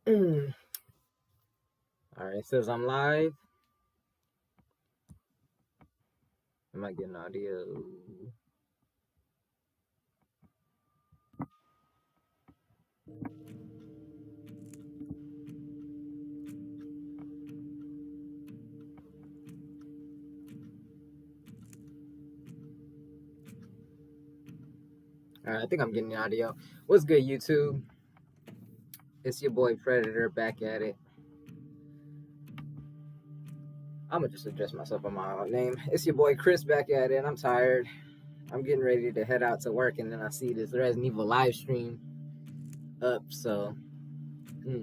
Alright, it says I'm live. Am I getting audio? Alright, I think I'm getting audio. What's good, YouTube? It's your boy Predator back at it. I'm gonna just address myself by my own name. It's your boy Chris back at it. I'm tired. I'm getting ready to head out to work, and then I see this Resident Evil live stream up. So, let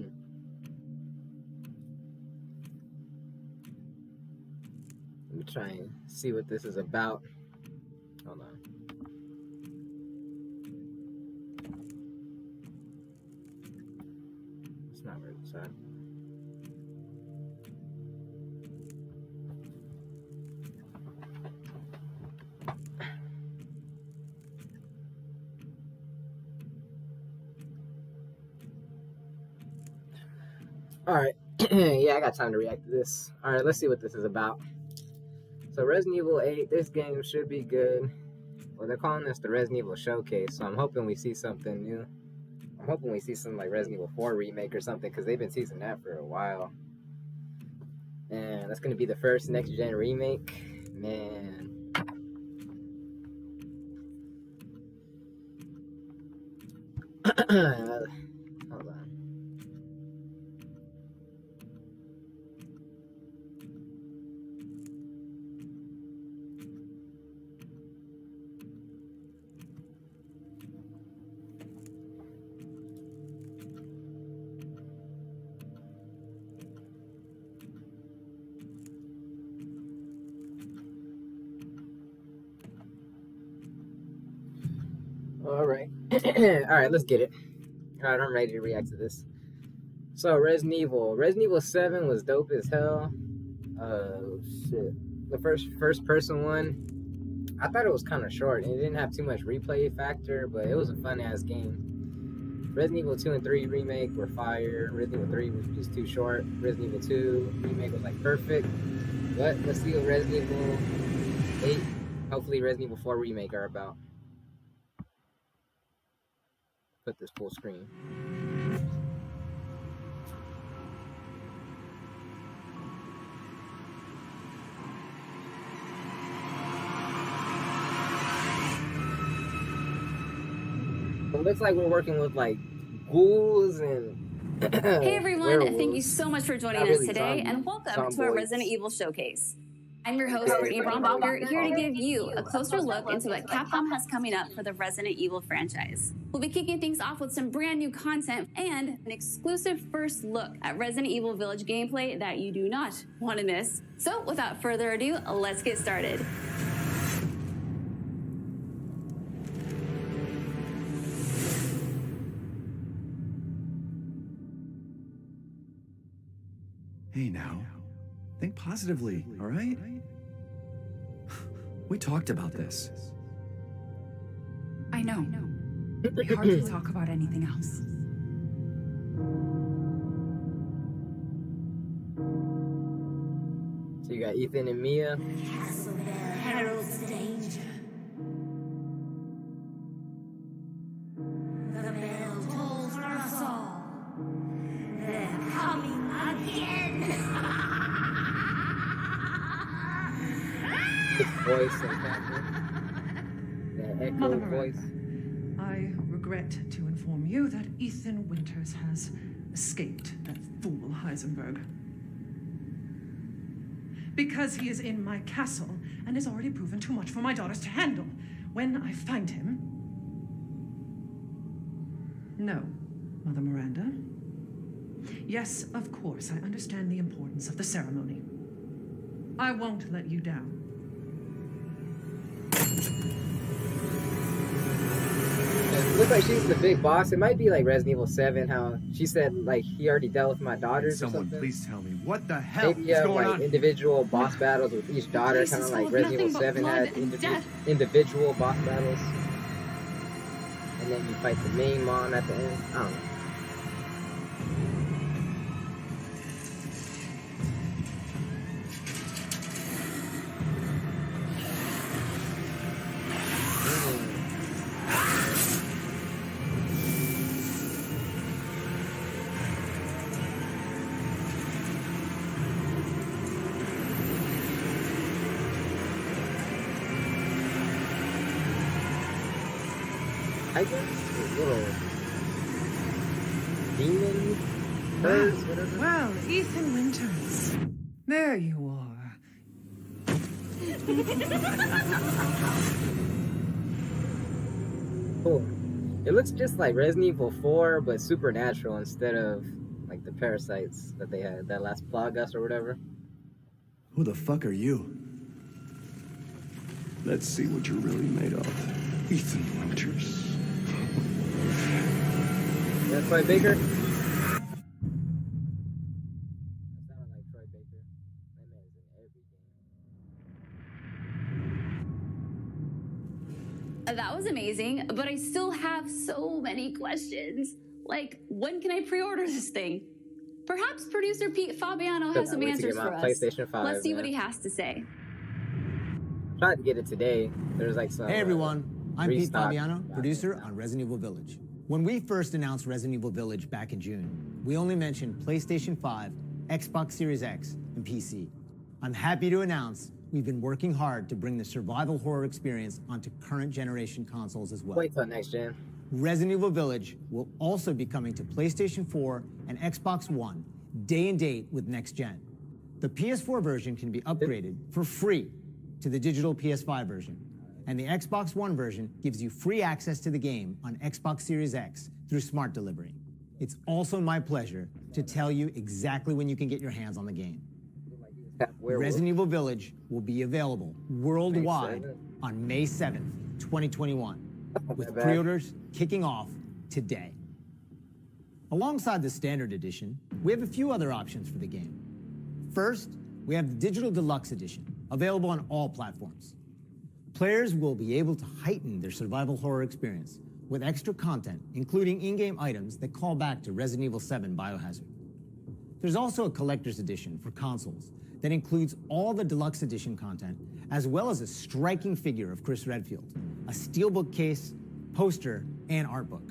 me try and see what this is about. Hold on. It's not right side. Alright. Yeah, I got time to react to this. Alright, let's see what this is about. So Resident Evil 8, this game should be good. Well, they're calling this the Resident Evil Showcase, so I'm hoping we see something new. I'm hoping we see some like Resident Evil 4 remake or something, because they've been teasing that for a while. And that's going to be the first next-gen remake. Man. Hold on. Alright. Alright, let's get it. Alright, I'm ready to react to this. So, Resident Evil 7 was dope as hell. Shit. The first person one, I thought it was kind of short, and it didn't have too much replay factor, but it was a fun-ass game. Resident Evil 2 and 3 remake were fire. Resident Evil 3 was just too short. Resident Evil 2 remake was like perfect. But let's see what Resident Evil 8, hopefully Resident Evil 4 remake are about. Put this full screen. It looks like we're working with like ghouls and hey everyone, werewolves. thank you so much for joining us today and welcome to our Resident Evil Showcase. I'm your host, Brittany Brombacher, here to give you a closer look into what Capcom has coming up for the Resident Evil franchise. We'll be kicking things off with some brand new content and an exclusive first look at Resident Evil Village gameplay that you do not want to miss. So without further ado, let's get started. Hey now, think positively, all right? We talked about this. I know. We hardly talk about anything else. So you got Ethan and Mia. Castlevale heralds danger. The bell tolls for us all. They're coming again. His voice and Catherine. That echo Mother voice. Miranda, I regret to inform you that Ethan Winters has escaped that fool Heisenberg. Because he is in my castle and has already proven too much for my daughters to handle. When I find him... No, Mother Miranda. Yes, of course, I understand the importance of the ceremony. I won't let you down. It looks like she's the big boss. It might be like Resident Evil 7, how she said like he already dealt with my daughters or Someone something. please tell me, what the hell Maybe you is have going like on? individual boss battles with each daughter, Place kind of is like full of Resident Evil nothing but 7 blood had and death. individual boss battles. And then you fight the main mon at the end. I don't know. I guess little demon birds, whatever. Well, Ethan Winters. There you are. Cool. It looks just like Resident Evil 4, but supernatural instead of like the parasites that they had, that last Plagas or whatever. Who the fuck are you? Let's see what you're really made of. Ethan Winters. That's Troy Baker? That sounded like Troy Baker. That man is in every game. That was amazing, but I still have so many questions. Like, when can I pre-order this thing? Perhaps producer Pete Fabiano has some answers for us. PlayStation 5, Let's see what he has to say. Tried to get it today. There's like some. Hey everyone, I'm Pete restock. Fabiano, producer on Resident Evil Village. When we first announced Resident Evil Village back in June, we only mentioned PlayStation 5, Xbox Series X, and PC. I'm happy to announce we've been working hard to bring the survival horror experience onto current generation consoles as well. Wait till next gen. Resident Evil Village will also be coming to PlayStation 4 and Xbox One, day and date with next gen. The PS4 version can be upgraded for free to the digital PS5 version, and the Xbox One version gives you free access to the game on Xbox Series X through Smart Delivery. It's also my pleasure to tell you exactly when you can get your hands on the game. Resident Evil Village will be available worldwide on May 7th, 2021, with pre-orders kicking off today. Alongside the Standard Edition, we have a few other options for the game. First, we have the Digital Deluxe Edition, available on all platforms. Players will be able to heighten their survival horror experience with extra content, including in-game items that call back to Resident Evil 7 Biohazard. There's also a collector's edition for consoles that includes all the Deluxe Edition content, as well as a striking figure of Chris Redfield, a steelbook case, poster, and art book.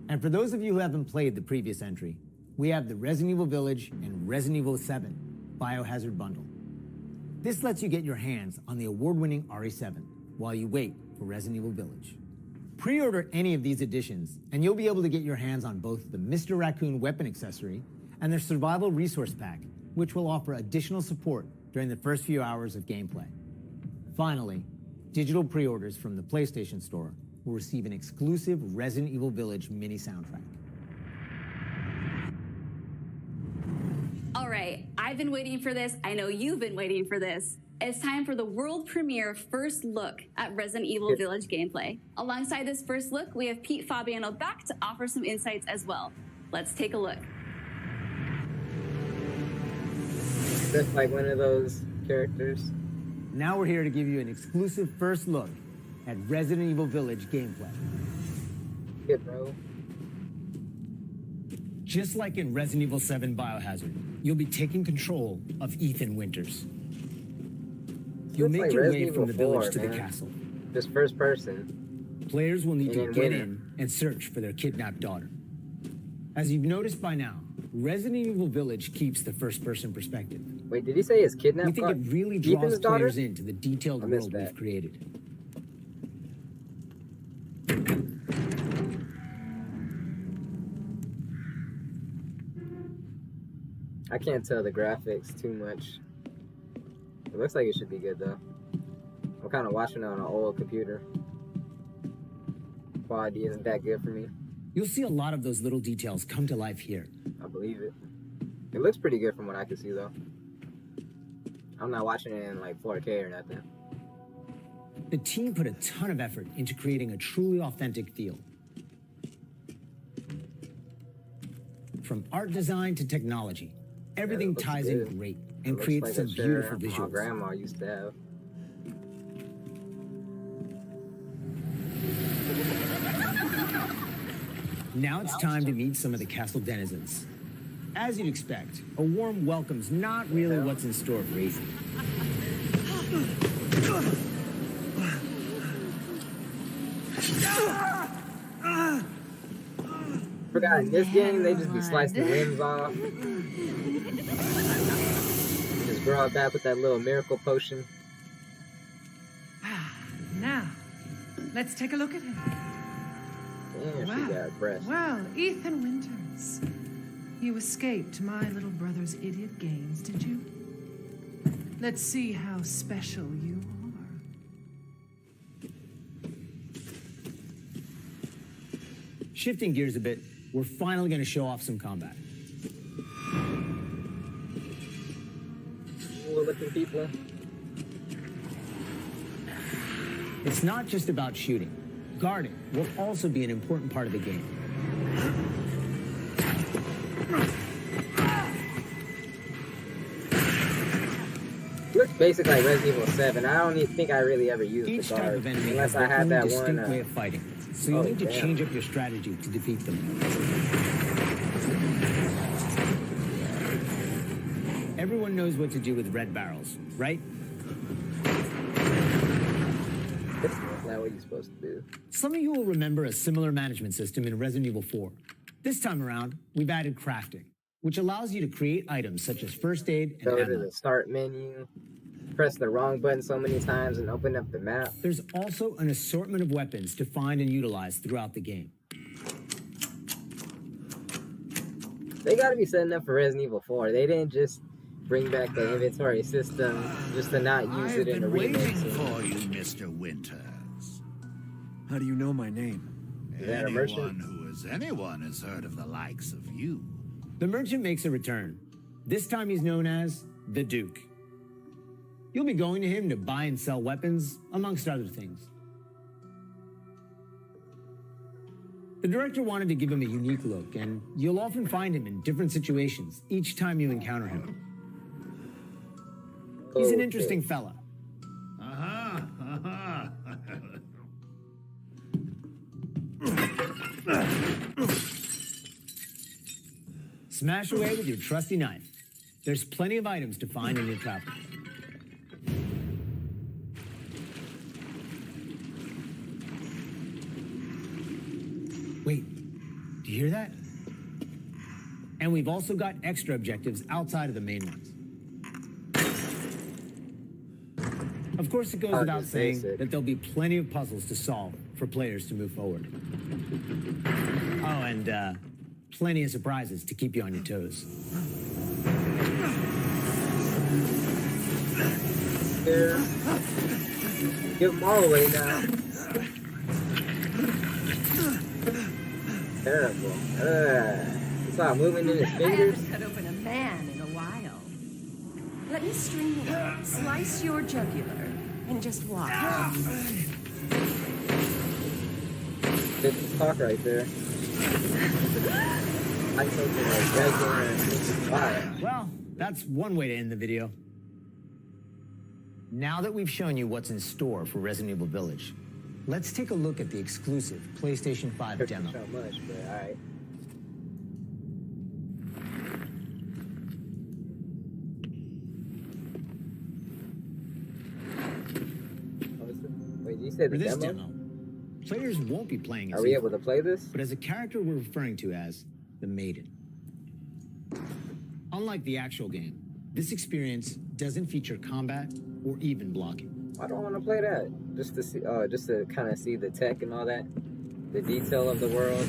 And for those of you who haven't played the previous entry, we have the Resident Evil Village and Resident Evil 7 Biohazard bundle. This lets you get your hands on the award-winning RE7 while you wait for Resident Evil Village. Pre-order any of these editions, and you'll be able to get your hands on both the Mr. Raccoon weapon accessory and their survival resource pack, which will offer additional support during the first few hours of gameplay. Finally, digital pre-orders from the PlayStation Store will receive an exclusive Resident Evil Village mini soundtrack. All right, I've been waiting for this. I know you've been waiting for this. It's time for the world premiere first look at Resident Evil Village gameplay. Alongside this first look, we have Pete Fabiano back to offer some insights as well. Let's take a look. Just like one of those characters. Now we're here to give you an exclusive first look at Resident Evil Village gameplay. Good, bro. Just like in Resident Evil 7 Biohazard, you'll be taking control of Ethan Winters. You'll Looks make like your way Resident from the Evil 4, village to the man. castle. Just first person. Players will need to And get winner. in and search for their kidnapped daughter. As you've noticed by now, Resident Evil Village keeps the first-person perspective. Wait, did he say his kidnapped? We think it really draws Ethan's daughter? players into the detailed I missed world that. we've created. I can't tell the graphics too much. It looks like it should be good though. I'm kind of watching it on an old computer. Quality isn't that good for me. You'll see a lot of those little details come to life here. I believe it. It looks pretty good from what I can see though. I'm not watching it in like 4K or nothing. The team put a ton of effort into creating a truly authentic feel. From art design to technology, everything looks ties good. in great It and looks creates like some a chair beautiful my visuals. grandma used to have. Now it's time to meet some of the castle denizens. As you'd expect, a warm welcome's not really what's in store for Ethan. Forgot in this game they just be slicing limbs off. Just brought back with that little miracle potion. Now, let's take a look at him. And she got breasts. Well, Ethan Winters. You escaped my little brother's idiot games, did you? Let's see how special you are. Shifting gears a bit, we're finally going to show off some combat. Cool-looking people. It's not just about shooting. Guarding will also be an important part of the game. Looks basically like Resident Evil 7. I don't even think I really ever used Each the type guard of enemy unless has I their had own that distinct one. way of fighting, so you need to damn. change up your strategy to defeat them. Everyone knows what to do with red barrels, right? That's not what you're supposed to do. Some of you will remember a similar management system in Resident Evil 4. This time around, we've added crafting, which allows you to create items such as first aid and Go to ammo. the start menu, press the wrong button so many times, and open up the map. There's also an assortment of weapons to find and utilize throughout the game. They gotta be setting up for Resident Evil 4. They didn't just bring back the inventory system just to not use it in the remake. For you, Mr. Winters. How do you know my name? Is that a merchant? Anyone has heard of the likes of you. The merchant makes a return. This time he's known as the Duke. You'll be going to him to buy and sell weapons, amongst other things. The director wanted to give him a unique look, and you'll often find him in different situations each time you encounter him. He's an interesting fella. Smash away with your trusty knife. There's plenty of items to find in your travels. Wait, do you hear that? And we've also got extra objectives outside of the main ones. Of course, it goes without saying that there'll be plenty of puzzles to solve for players to move forward. Oh, and plenty of surprises to keep you on your toes. Here. Give them all away now. Terrible. It's not moving in his fingers. Cut open a man in a while. Let me string you up, slice your jugular, and just watch. That's the talk right there. I told you like regular fire. Well, that's one way to end the video. Now that we've shown you what's in store for Resident Evil Village, let's take a look at the exclusive PlayStation 5 demo. So much, but alright. Wait, you said For the this demo? demo, players won't be playing as Are we Eva, able to play this? but as a character we're referring to as the Maiden. Unlike the actual game, this experience doesn't feature combat or even blocking. I don't want to play that. Just to see, just to kind of see the tech and all that, the detail of the world.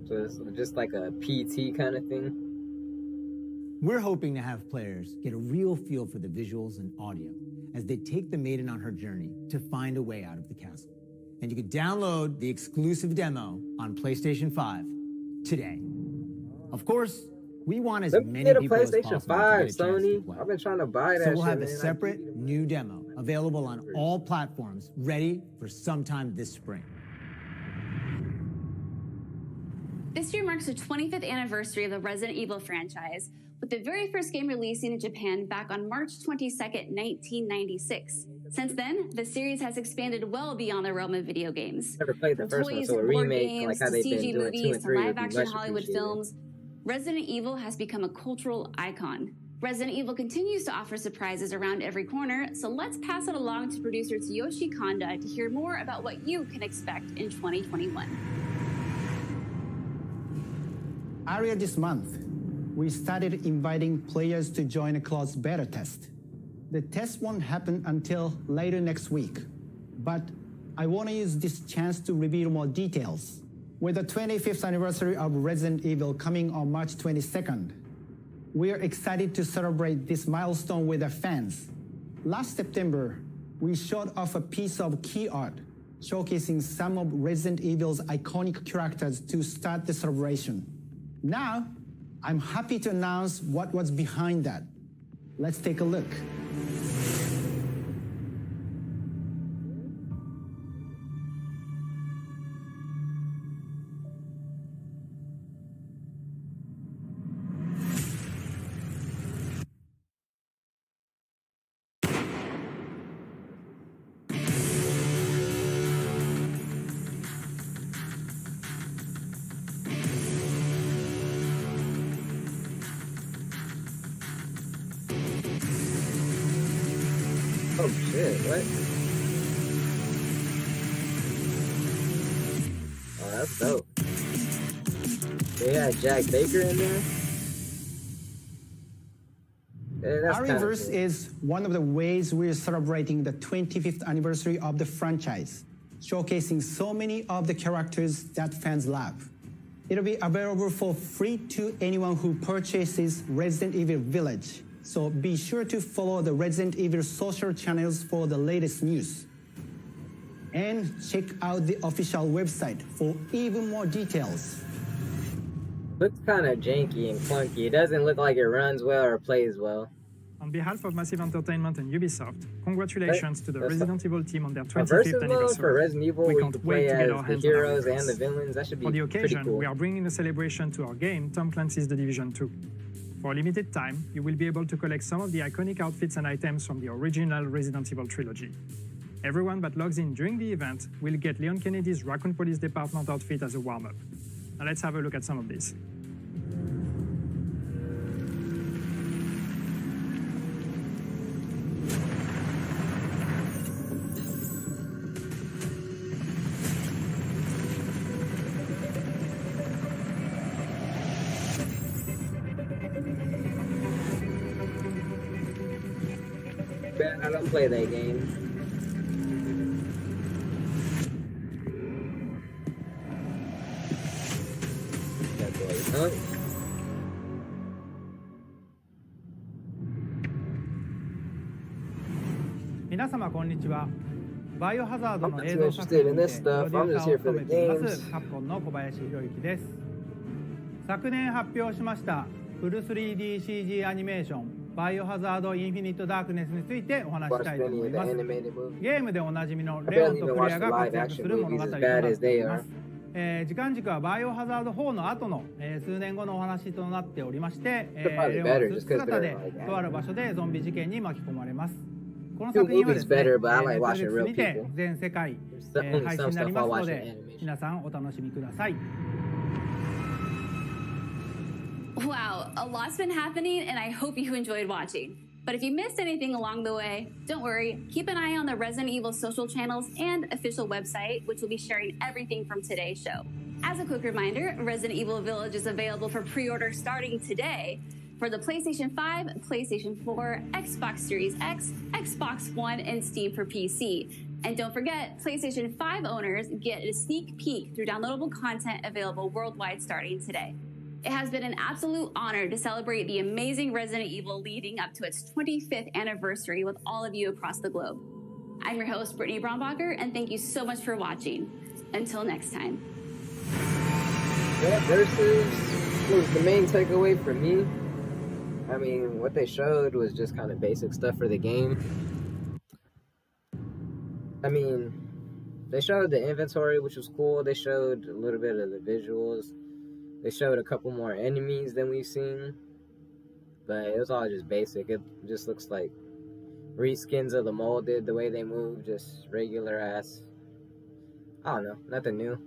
So it's just like a PT kind of thing. We're hoping to have players get a real feel for the visuals and audio as they take the Maiden on her journey to find a way out of the castle. And you can download the exclusive demo on PlayStation 5 today. Of course, we want as Let me many get a people as PlayStation possible 5, to get a chance to Sony. play. I've been trying to buy that So we'll shit, have a man. separate new demo available on all platforms, ready for sometime this spring. This year marks the 25th anniversary of the Resident Evil franchise, with the very first game releasing in Japan back on March 22nd, 1996. Since then, the series has expanded well beyond the realm of video games. Never played the From first one, toys so a and board remake, games like how to they've been CG doing 2 movies and to 3 would be live-action much Hollywood appreciated. films, Resident Evil has become a cultural icon. Resident Evil continues to offer surprises around every corner, so let's pass it along to producer Tsuyoshi Kanda to hear more about what you can expect in 2021. Earlier this month, we started inviting players to join a closed beta test. The test won't happen until later next week, but I want to use this chance to reveal more details. With the 25th anniversary of Resident Evil coming on March 22nd, we are excited to celebrate this milestone with our fans. Last September, we showed off a piece of key art showcasing some of Resident Evil's iconic characters to start the celebration. Now, I'm happy to announce what was behind that. Let's take a look. Oh shit, what? Oh, that's dope. They had Jack Baker in there? Yeah, that's Arrowverse is one of the ways we're celebrating the 25th anniversary of the franchise, showcasing so many of the characters that fans love. It'll be available for free to anyone who purchases Resident Evil Village, so be sure to follow the Resident Evil social channels for the latest news. And check out the official website for even more details. Looks kind of janky and clunky. It doesn't look like it runs well or plays well. On behalf of Massive Entertainment and Ubisoft, congratulations to the Resident Evil team on their A 25th versus mode for anniversary. Resident Evil We where you can't can wait play to get as our the hands on heroes our and the villains. That should be For the pretty occasion, cool. we are bringing a celebration to our game, Tom Clancy's The Division 2. For a limited time, you will be able to collect some of the iconic outfits and items from the original Resident Evil trilogy. Everyone that logs in during the event will get Leon Kennedy's Raccoon Police Department outfit as a warm-up. Now let's have a look at some of these. I don't play that game. That boy, huh? 皆様こんにちは。バイオハザードの I'm 映 not 像 too 作 interested 品 in で this プロ stuff. デュ I'm ー just サーを here for 務 the めていま games. すカプコンの小林博之です。昨年発表しましたフル 3DCG アニメーションバイオハザードインフィニットダークネスについてお話し Watched したいと any 思 of い the ます。 animated movies. ゲームでおなじみの I レオン barely と even クレ watched ア the が活 live 躍 action する物 movies 語 as と bad なっ as てお they りま are. す。時間軸はバイオハザード4の後の、数年後のお話となっておりまして、レオンのスーツ姿でとある場所でゾンビ事件に巻き込まれます。この作品はですね、better, but I like ネット watching フリック real スにて people. 全世界、 Only 配信 some になり stuff ま I'll すの watch in で animation. 皆さんお楽しみください。Wow, a lot's been happening, and I hope you enjoyed watching. But if you missed anything along the way, don't worry. Keep an eye on the Resident Evil social channels and official website, which will be sharing everything from today's show. As a quick reminder, Resident Evil Village is available for pre-order starting today for the PlayStation 5, PlayStation 4, Xbox Series X, Xbox One, and Steam for PC. And don't forget, PlayStation 5 owners get a sneak peek through downloadable content available worldwide starting today. It has been an absolute honor to celebrate the amazing Resident Evil leading up to its 25th anniversary with all of you across the globe. I'm your host, Brittany Brombacher, and thank you so much for watching. Until next time. That versus was the main takeaway for me. I mean, what they showed was just kind of basic stuff for the game. I mean, they showed the inventory, which was cool. They showed a little bit of the visuals. They showed a couple more enemies than we've seen. But it was all just basic. It just looks like reskins of the molded, the way they move, just regular ass. I don't know, nothing new.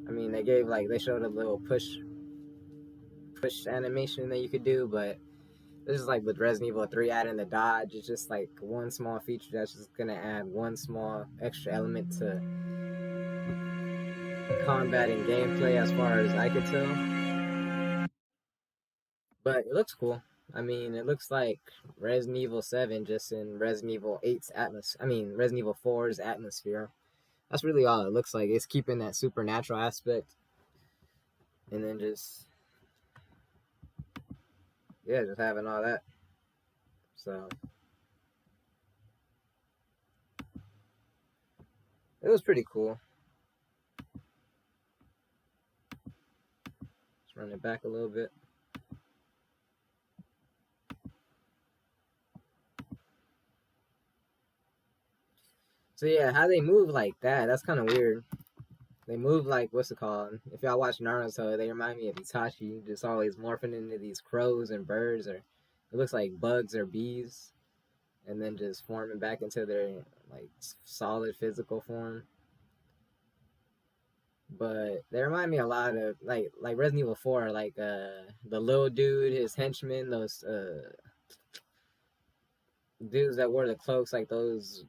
I mean, they showed a little push animation that you could do, but this is like with Resident Evil 3 adding the dodge. It's just like one small feature that's just gonna add one small extra element to combat and gameplay as far as I could tell. But it looks cool. I mean, it looks like Resident Evil 7 just in Resident Evil 8's atmosphere. I mean, Resident Evil 4's atmosphere. That's really all it looks like. It's keeping that supernatural aspect. And then just, yeah, just having all that. So, it was pretty cool. Let's run it back a little bit. So yeah, how they move like that, that's kind of weird. They move like, what's it called? If y'all watch Naruto, they remind me of Itachi, just always morphing into these crows and birds, or it looks like bugs or bees, and then just forming back into their like solid physical form. But they remind me a lot of like Resident Evil 4, like the little dude, his henchmen, those dudes that wore the cloaks, like those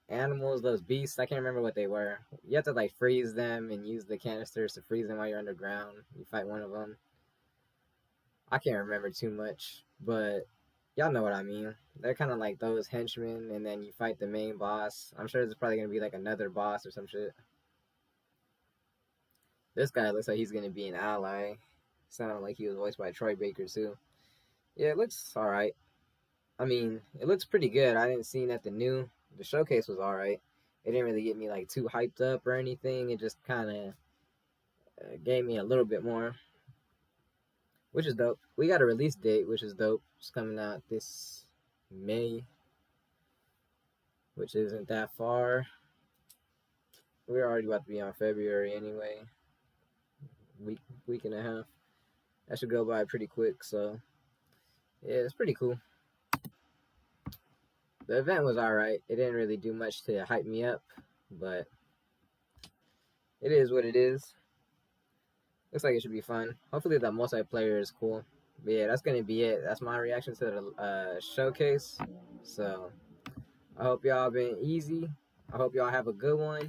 animals, those beasts. I can't remember what they were. You have to like freeze them and use the canisters to freeze them while you're underground. You fight one of them. I can't remember too much, but y'all know what I mean. They're kind of like those henchmen, and then you fight the main boss. I'm sure there's probably gonna be like another boss or some shit. This guy looks like he's gonna be an ally. Sounded like he was voiced by Troy Baker too. Yeah, it looks alright. I mean, it looks pretty good. I didn't see nothing new. The showcase was alright. It didn't really get me like too hyped up or anything. It just kind of gave me a little bit more, which is dope. We got a release date, which is dope. It's coming out this May, which isn't that far. We're already about to be on February anyway. Week and a half. That should go by pretty quick. So yeah, it's pretty cool. The event was alright. It didn't really do much to hype me up, but it is what it is. Looks like it should be fun. Hopefully the multiplayer is cool. But yeah, that's going to be it. That's my reaction to the showcase. So I hope y'all been easy. I hope y'all have a good one.